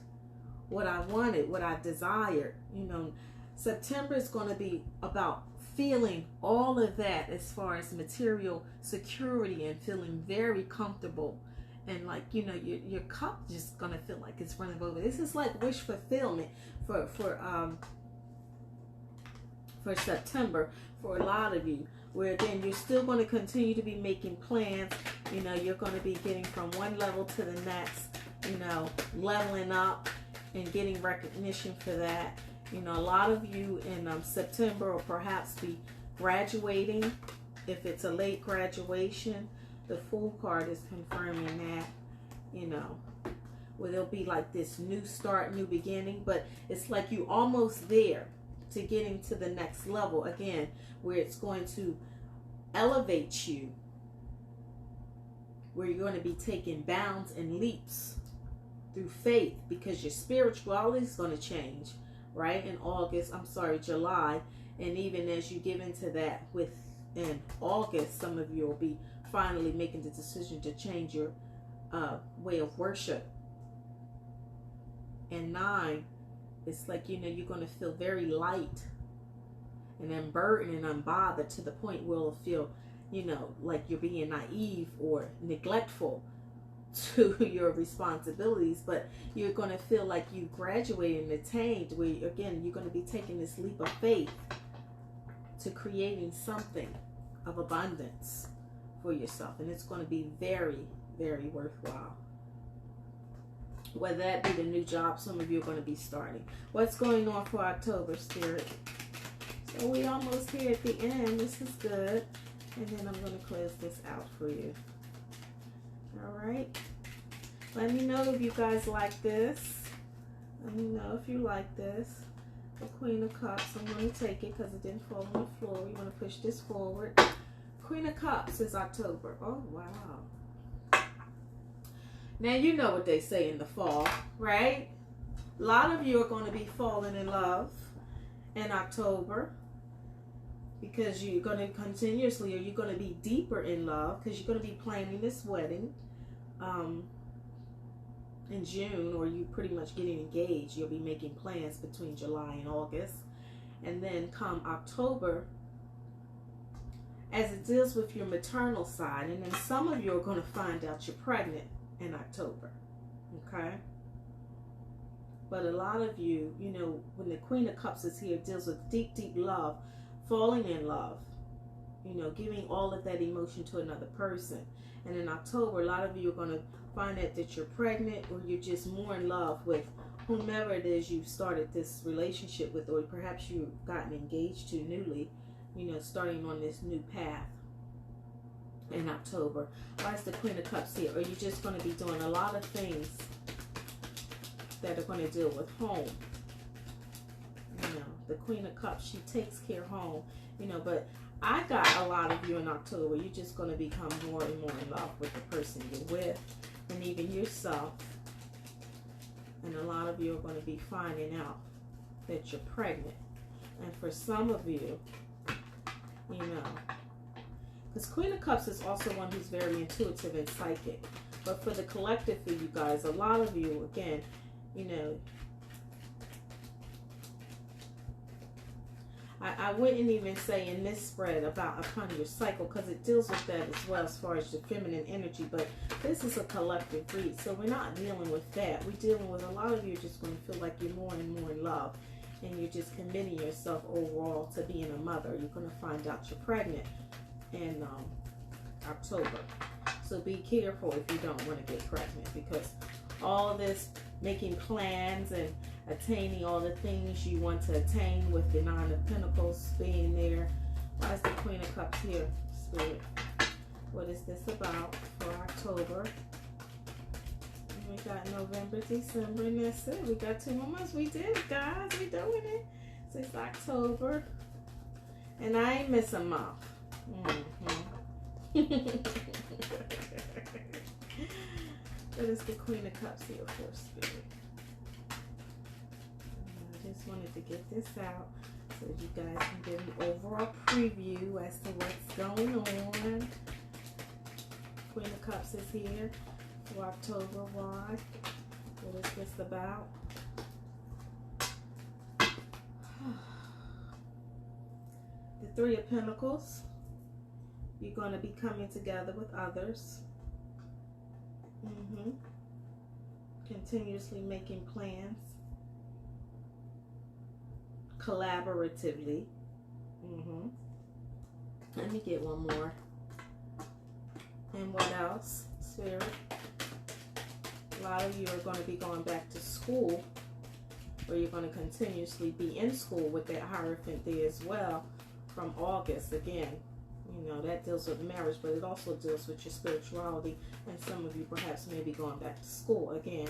what I wanted, what I desired. You know, September is going to be about feeling all of that as far as material security and feeling very comfortable, and like, you know, your cup just gonna feel like it's running over. This is like wish fulfillment for September for a lot of you, where again you're still going to continue to be making plans. You know, you're going to be getting from one level to the next, you know, leveling up and getting recognition for that. You know, a lot of you in September will perhaps be graduating. If it's a late graduation, the Fool card is confirming that, you know, where there'll be like this new start, new beginning, but it's like you almost there to getting to the next level again, where it's going to elevate you, where you're going to be taking bounds and leaps through faith, because your spirituality is going to change. right? In August, I'm sorry, July. And even as you give into that in August, some of you will be finally making the decision to change your way of worship. And 9, it's like, you know, you're going to feel very light and unburdened and unbothered to the point where it'll feel, you know, like you're being naive or neglectful to your responsibilities. But you're going to feel like you graduated and attained, where, again, you're going to be taking this leap of faith to creating something of abundance for yourself. And it's going to be very, very worthwhile. Whether that be the new job some of you are going to be starting. What's going on for October, Spirit? So we almost here at the end. This is good. And then I'm going to close this out for you. All right. Let me know if you guys like this. Let me know if you like this. The Queen of Cups. I'm going to take it because it didn't fall on the floor. We want to push this forward. Queen of Cups is October. Oh, wow. Now, you know what they say in the fall, right? A lot of you are going to be falling in love in October because you're going to continuously, or you're going to be deeper in love because you're going to be planning this wedding in June, or you pretty much getting engaged. You'll be making plans between July and August. And then come October, as it deals with your maternal side, and then some of you are going to find out you're pregnant in October, okay? But a lot of you, you know, when the Queen of Cups is here, it deals with deep, deep love, falling in love, you know, giving all of that emotion to another person. And in October, a lot of you are going to find out that you're pregnant, or you're just more in love with whomever it is you started this relationship with, or perhaps you've gotten engaged to newly, you know, starting on this new path in October. Why is the Queen of Cups here? Or you're just going to be doing a lot of things that are going to deal with home. You know, the Queen of Cups, she takes care of home, you know, but I got a lot of you in October. You're just going to become more and more in love with the person you're with, and even yourself. And a lot of you are going to be finding out that you're pregnant. And for some of you, you know, because Queen of Cups is also one who's very intuitive and psychic. But for the collective for you guys, a lot of you, again, you know, I wouldn't even say in this spread about upon your cycle, because it deals with that as well as far as your feminine energy. But this is a collective read, so we're not dealing with that. We're dealing with a lot of you just going to feel like you're more and more in love, and you're just committing yourself overall to being a mother. You're going to find out you're pregnant in October. So be careful if you don't want to get pregnant, because all of this making plans and attaining all the things you want to attain with the 9 of Pentacles being there. Why is the Queen of Cups here, Spirit? What is this about for October? We got November, December, and that's it. We got 2 more months. We did, guys. We doing it. So it's October. And I ain't miss a month. What is the Queen of Cups here for, Spirit? I just wanted to get this out so you guys can get an overall preview as to what's going on. Queen of Cups is here for October. Why? What is this about? The 3 of Pentacles. You're going to be coming together with others. Continuously making plans. Collaboratively. Let me get one more. And what else, Spirit? A lot of you are going to be going back to school, or you're going to continuously be in school with that Hierophant there as well from August. Again, you know, that deals with marriage, but it also deals with your spirituality. And some of you perhaps may be going back to school again.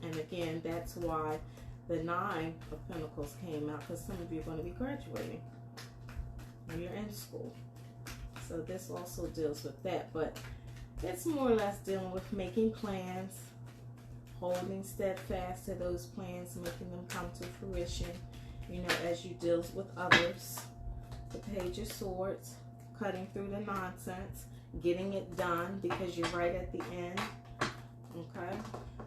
And again, that's why the 9 of Pentacles came out, because some of you are going to be graduating and you're in school. So this also deals with that, but it's more or less dealing with making plans, holding steadfast to those plans, making them come to fruition, you know, as you deal with others. The Page of Swords, cutting through the nonsense, getting it done because you're right at the end. Okay,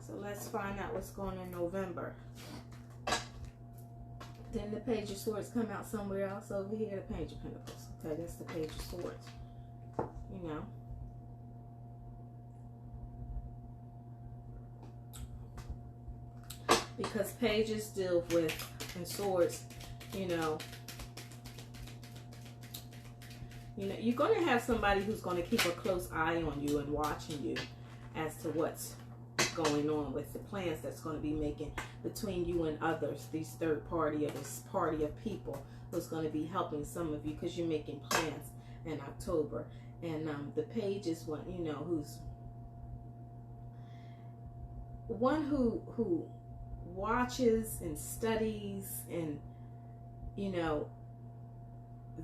so let's find out what's going on in November. Then the Page of Swords come out somewhere else over here, the Page of Pentacles. Okay, that's the Page of Swords. You know. Because pages deal with, and swords, you know, you're going to have somebody who's going to keep a close eye on you and watching you as to what's going on with the plans that's going to be making between you and others, these third party or this party of people who's going to be helping some of you because you're making plans in October. And the page is one, you know, who's one who watches and studies and, you know,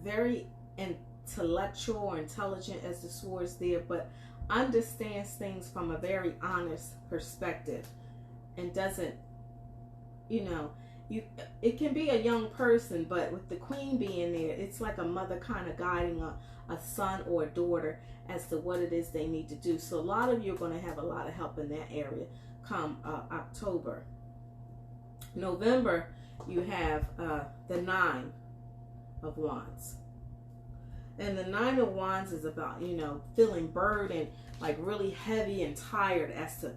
very intellectual or intelligent as the swords there, but understands things from a very honest perspective and doesn't, you know, it can be a young person, but with the Queen being there, it's like a mother kind of guiding a son or a daughter as to what it is they need to do. So a lot of you are going to have a lot of help in that area come October. November, you have the Nine of Wands. And the Nine of Wands is about, you know, feeling burdened, like really heavy and tired as to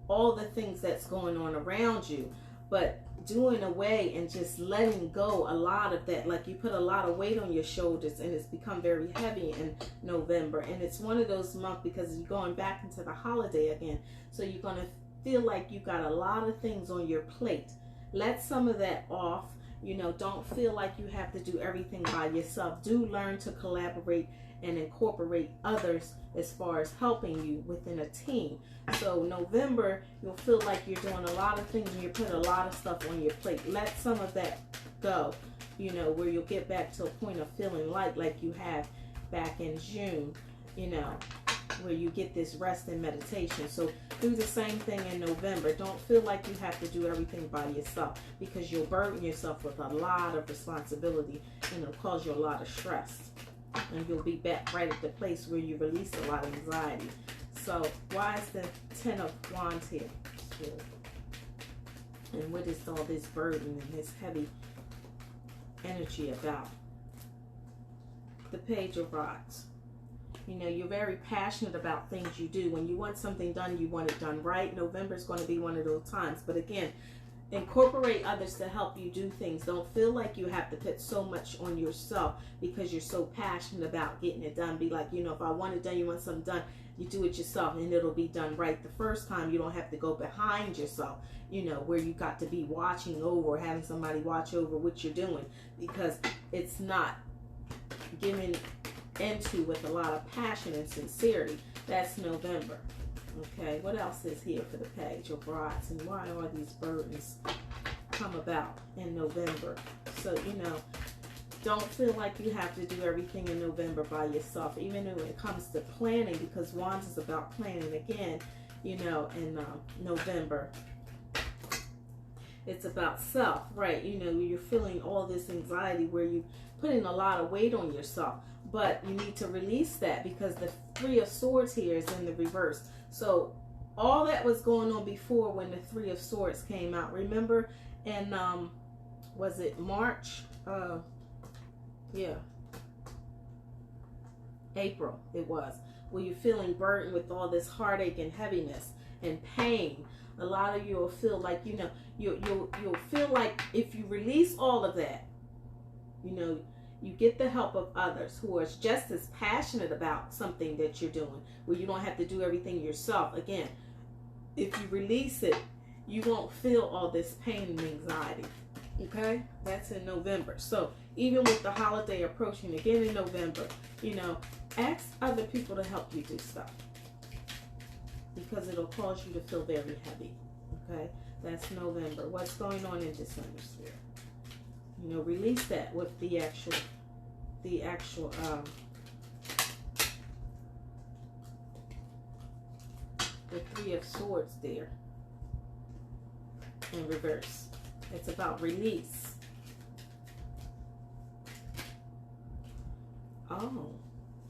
all the things that's going on around you, but doing away and just letting go a lot of that. Like you put a lot of weight on your shoulders and it's become very heavy in November. And it's one of those months because you're going back into the holiday again. So you're going to feel like you got a lot of things on your plate. Let some of that off. You know, don't feel like you have to do everything by yourself. Do learn to collaborate and incorporate others as far as helping you within a team. So November, you'll feel like you're doing a lot of things and you're putting a lot of stuff on your plate. Let some of that go, you know, where you'll get back to a point of feeling light like you have back in June, you know, where you get this rest and meditation. So do the same thing in November. Don't feel like you have to do everything by yourself because you'll burden yourself with a lot of responsibility and it'll cause you a lot of stress. And you'll be back right at the place where you release a lot of anxiety. So why is the Ten of Wands here? And what is all this burden and this heavy energy about? The Page of Rods. You know, you're very passionate about things you do. When you want something done, you want it done right. November is going to be one of those times. But again, incorporate others to help you do things. Don't feel like you have to put so much on yourself because you're so passionate about getting it done. Be like, you know, if I want it done, you want something done, you do it yourself and it'll be done right the first time. You don't have to go behind yourself, you know, where you got to be watching over or having somebody watch over what you're doing because it's not giving into with a lot of passion and sincerity. That's November. Okay, what else is here for the Page of Rods and why are these burdens come about in November? So, you know, don't feel like you have to do everything in November by yourself, even when it comes to planning, because Wands is about planning again, you know, in November. It's about self, right? You know, you're feeling all this anxiety where you're putting a lot of weight on yourself, but you need to release that because the Three of Swords here is in the reverse. So all that was going on before when the Three of Swords came out. Remember in, was it March? Yeah. April it was. Where you're feeling burdened with all this heartache and heaviness and pain. A lot of you will feel like, you know, you'll feel like if you release all of that, you know, you get the help of others who are just as passionate about something that you're doing, where you don't have to do everything yourself. Again, if you release it, you won't feel all this pain and anxiety. Okay? That's in November. So even with the holiday approaching again in November, you know, ask other people to help you do stuff because it'll cause you to feel very heavy. Okay? That's November. What's going on in December, Spirit? You know, release that with the actual the Three of Swords there. in reverse. It's about release. Oh,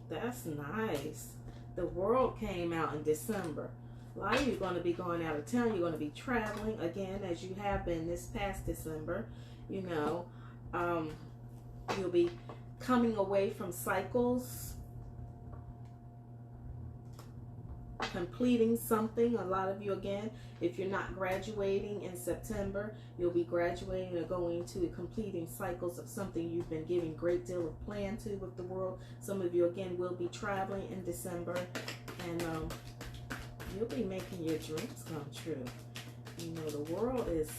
that's nice. The World came out in December. A lot of you are going to be going out of town. You're going to be traveling again, as you have been this past December. You know, you'll be coming away from cycles, completing something. A lot of you, again, if you're not graduating in September, you'll be graduating or going to completing cycles of something you've been giving a great deal of plan to with the World. Some of you, again, will be traveling in December, and you'll be making your dreams come true. You know, the World is,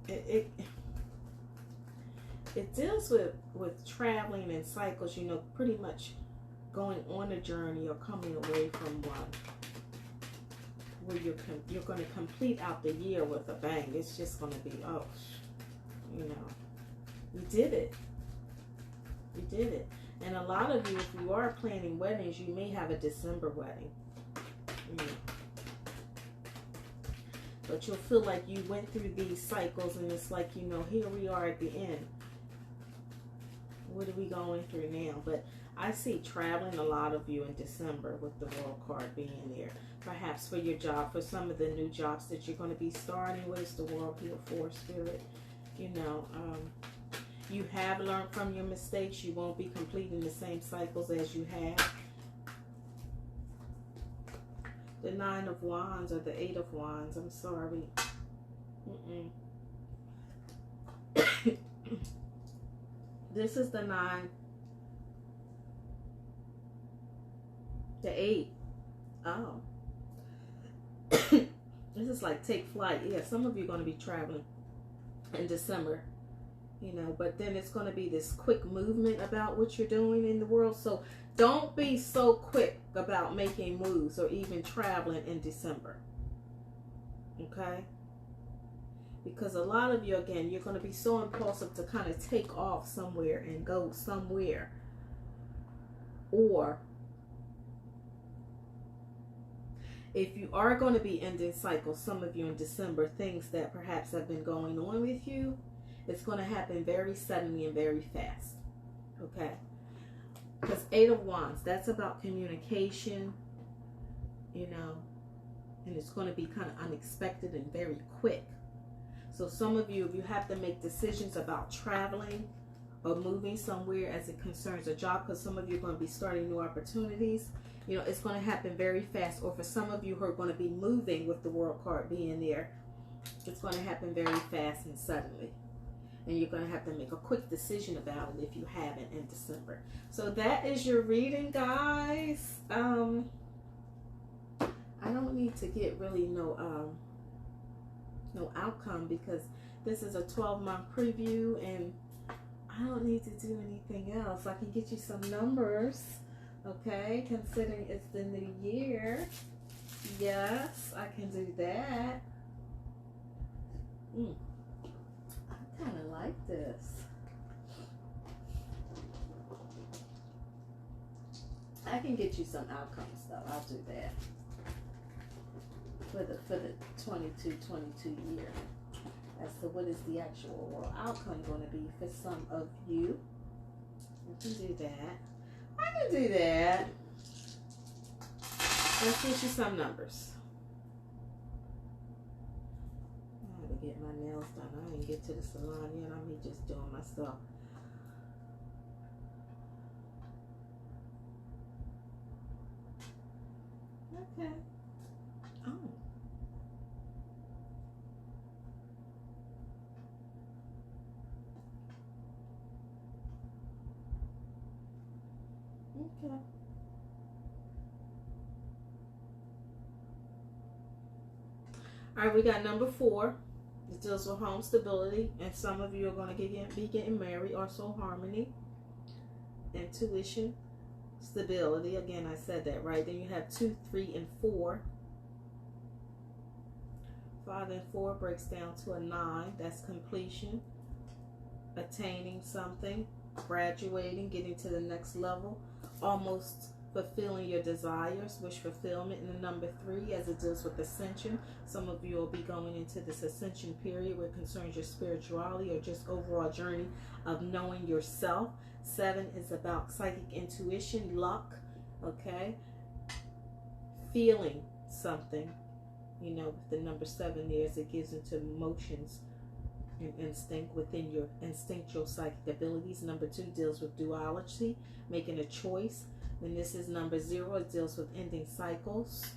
it deals with traveling and cycles, you know, pretty much going on a journey or coming away from one, where you're going to complete out the year with a bang. It's just going to be, oh, you know, you did it. You did it. And a lot of you, if you are planning weddings, you may have a December wedding. You know. But you'll feel like you went through these cycles, and it's like, you know, here we are at the end. What are we going through now? But I see traveling, a lot of you in December, with the World card being there. Perhaps for your job, for some of the new jobs that you're going to be starting. What is the World here for, Spirit? You know, you have learned from your mistakes. You won't be completing the same cycles as you have. The 9 of Wands or the 8 of Wands. I'm sorry. This is the 9. The 8. Oh. This is like take flight. Yeah, some of you are going to be traveling in December. You know, but then it's going to be this quick movement about what you're doing in the world. So don't be so quick about making moves or even traveling in December. Okay? Because a lot of you, again, you're going to be so impulsive to kind of take off somewhere and go somewhere. Or if you are going to be ending cycles, some of you in December, things that perhaps have been going on with you, it's going to happen very suddenly and very fast. Okay? Because 8 of Wands, that's about communication, you know, and it's going to be kind of unexpected and very quick. So some of you, if you have to make decisions about traveling or moving somewhere as it concerns a job, because some of you are going to be starting new opportunities, you know, it's going to happen very fast. Or for some of you who are going to be moving with the World card being there, it's going to happen very fast and suddenly. And you're going to have to make a quick decision about it if you haven't in December. So that is your reading, guys. I don't need to get really no outcome, because this is a 12-month preview, and I don't need to do anything else. I can get you some numbers, okay, considering it's the new year. Yes, I can do that. I kind of like this. I can get you some outcomes, though. I'll do that for the 22 year. As to what is the actual world outcome going to be for some of you. I can do that. I can do that. Let's get you some numbers. I gotta get my nails done. I didn't get to the salon yet. I'm just doing myself. Okay. Oh. Okay. All right, we got number 4. It deals with home stability, and some of you are going to be getting married, or soul harmony, intuition, stability. Again, I said that right. Then you have 2, 3, and 4. 5 and 4 breaks down to a 9. That's completion, attaining something, graduating, getting to the next level, almost fulfilling your desires, wish fulfillment. And the number 3, as it deals with ascension, some of you will be going into this ascension period where it concerns your spirituality or just overall journey of knowing yourself. 7 is about psychic intuition, luck, okay? Feeling something, you know, with the number 7 there, as it gives into emotions and instinct within your instinctual psychic abilities. Number 2 deals with duality, making a choice. And this is number 0. It deals with ending cycles.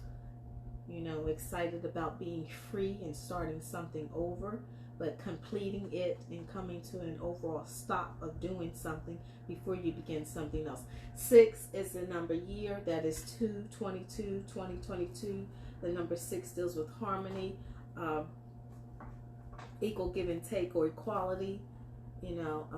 You know, excited about being free and starting something over, but completing it and coming to an overall stop of doing something before you begin something else. 6 is the number year. That is 2022. The number 6 deals with harmony, equal give and take or equality, you know,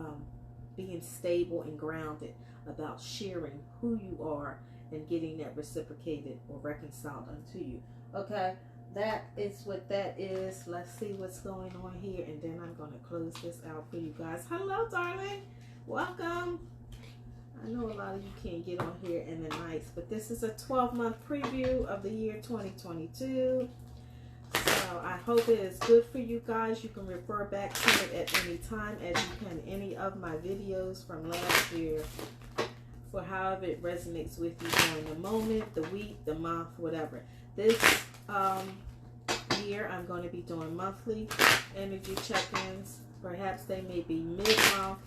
being stable and grounded, about sharing who you are and getting that reciprocated or reconciled unto you. Okay, that is what that is. Let's see what's going on here, and then I'm going to close this out for you guys. Hello, darling. Welcome. I know a lot of you can't get on here in the nights, but this is a 12-month preview of the year 2022. So I hope it is good for you guys. You can refer back to it at any time, as you can any of my videos from last year, for however it resonates with you during the moment, the week, the month, whatever. This year I'm going to be doing monthly energy check-ins. Perhaps they may be mid-month,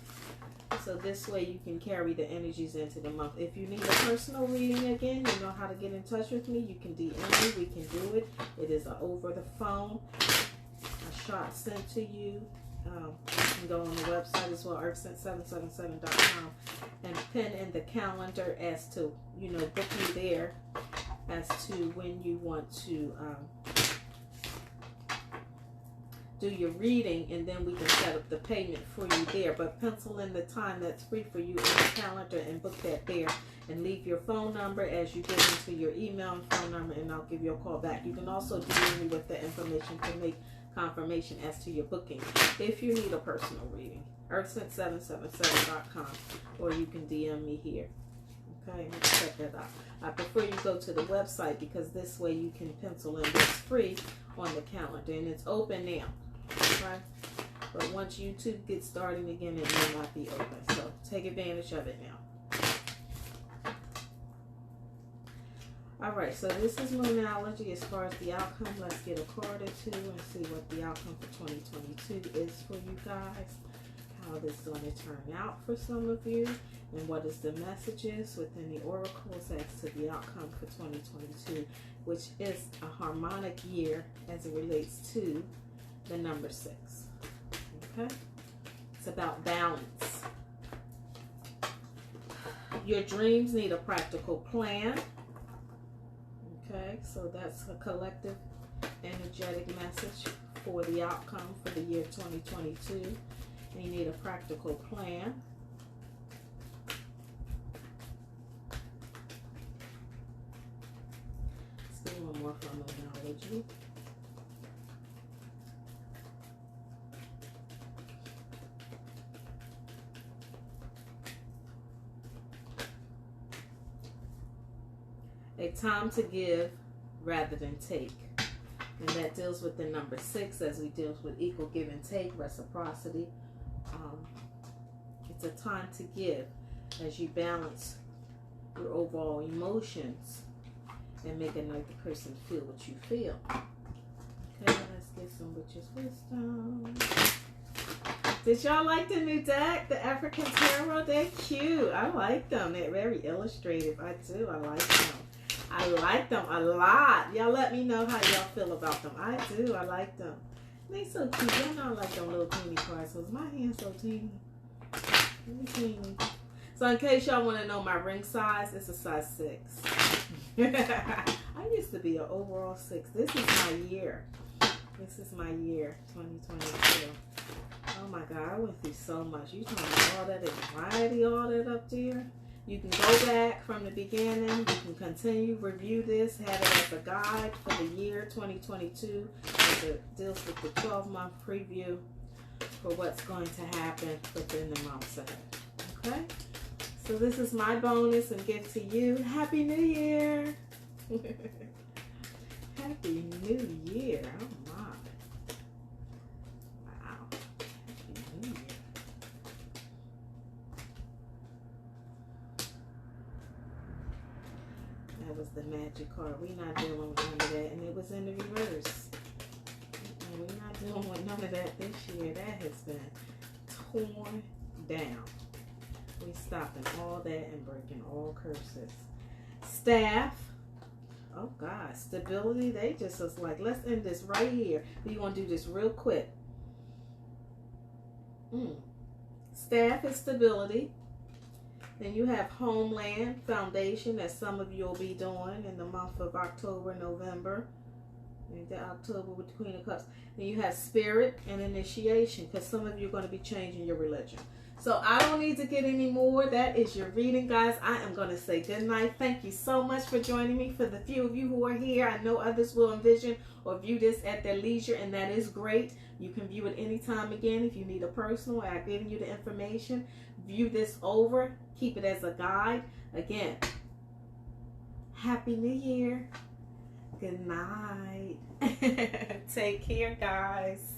so this way you can carry the energies into the month. If you need a personal reading, again, you know how to get in touch with me. You can DM me. We can do it. It is over the phone. A shot sent to you. You can go on the website as well, earthsense777.com, and pin in the calendar as to, you know, book me there as to when you want to do your reading, and then we can set up the payment for you there. But pencil in the time that's free for you in the calendar and book that there, and leave your phone number as you get into your email and phone number, and I'll give you a call back. You can also DM me with the information to make confirmation as to your booking if you need a personal reading. earthsense777.com, or you can DM me here. Okay, let's check that out. I prefer you go to the website, because this way you can pencil in what's free on the calendar, and it's open now. Okay, but once YouTube gets starting again, it may not be open, so take advantage of it now. Alright, so this is Moonology. As far as the outcome, let's get a card or two and see what the outcome for 2022 is for you guys. How this is going to turn out for some of you, and what is the messages within the oracles as to the outcome for 2022, which is a harmonic year as it relates to the number 6. Okay? It's about balance. Your dreams need a practical plan. Okay, so that's a collective energetic message for the outcome for the year 2022. And you need a practical plan. Let's do one more from Moonology. A time to give rather than take. And that deals with the number 6, as we deal with equal give and take, reciprocity. It's a time to give as you balance your overall emotions and make another person feel what you feel. Okay, let's get some witch's wisdom. Did y'all like the new deck, the African Tarot? They're cute. I like them. They're very illustrative. I do. I like them. I like them a lot. Y'all let me know how y'all feel about them. I do. I like them. They so cute. Y'all know I like them little teeny parcels. My hand's so teeny. Really teeny. So in case y'all want to know my ring size, it's a size 6. I used to be an overall 6. This is my year. This is my year, 2022. Oh my God, I went through so much. You talking about all that anxiety, all that up there? You can go back from the beginning. You can continue, review this, have it as a guide for the year 2022. It deals with the 12-month preview for what's going to happen within the months ahead. Okay? So this is my bonus and gift to you. Happy New Year. Happy New Year. Oh my. Wow. Happy New Year. That was the magic card. We're not dealing with none of that. And it was in the reverse. We're not dealing with none of that this year. That has been torn down. We stopping all that and breaking all curses. Staff. Oh God, stability. They just was like, let's end this right here. We're gonna do this real quick. Staff is stability. Then you have homeland, foundation, that some of you will be doing in the month of October, November. And the October with the Queen of Cups. Then you have spirit and initiation, because some of you are going to be changing your religion. So I don't need to get any more. That is your reading, guys. I am going to say good night. Thank you so much for joining me. For the few of you who are here, I know others will envision or view this at their leisure, and that is great. You can view it anytime again if you need a personal. I've given you the information. View this over. Keep it as a guide. Again, Happy New Year. Good night. Take care, guys.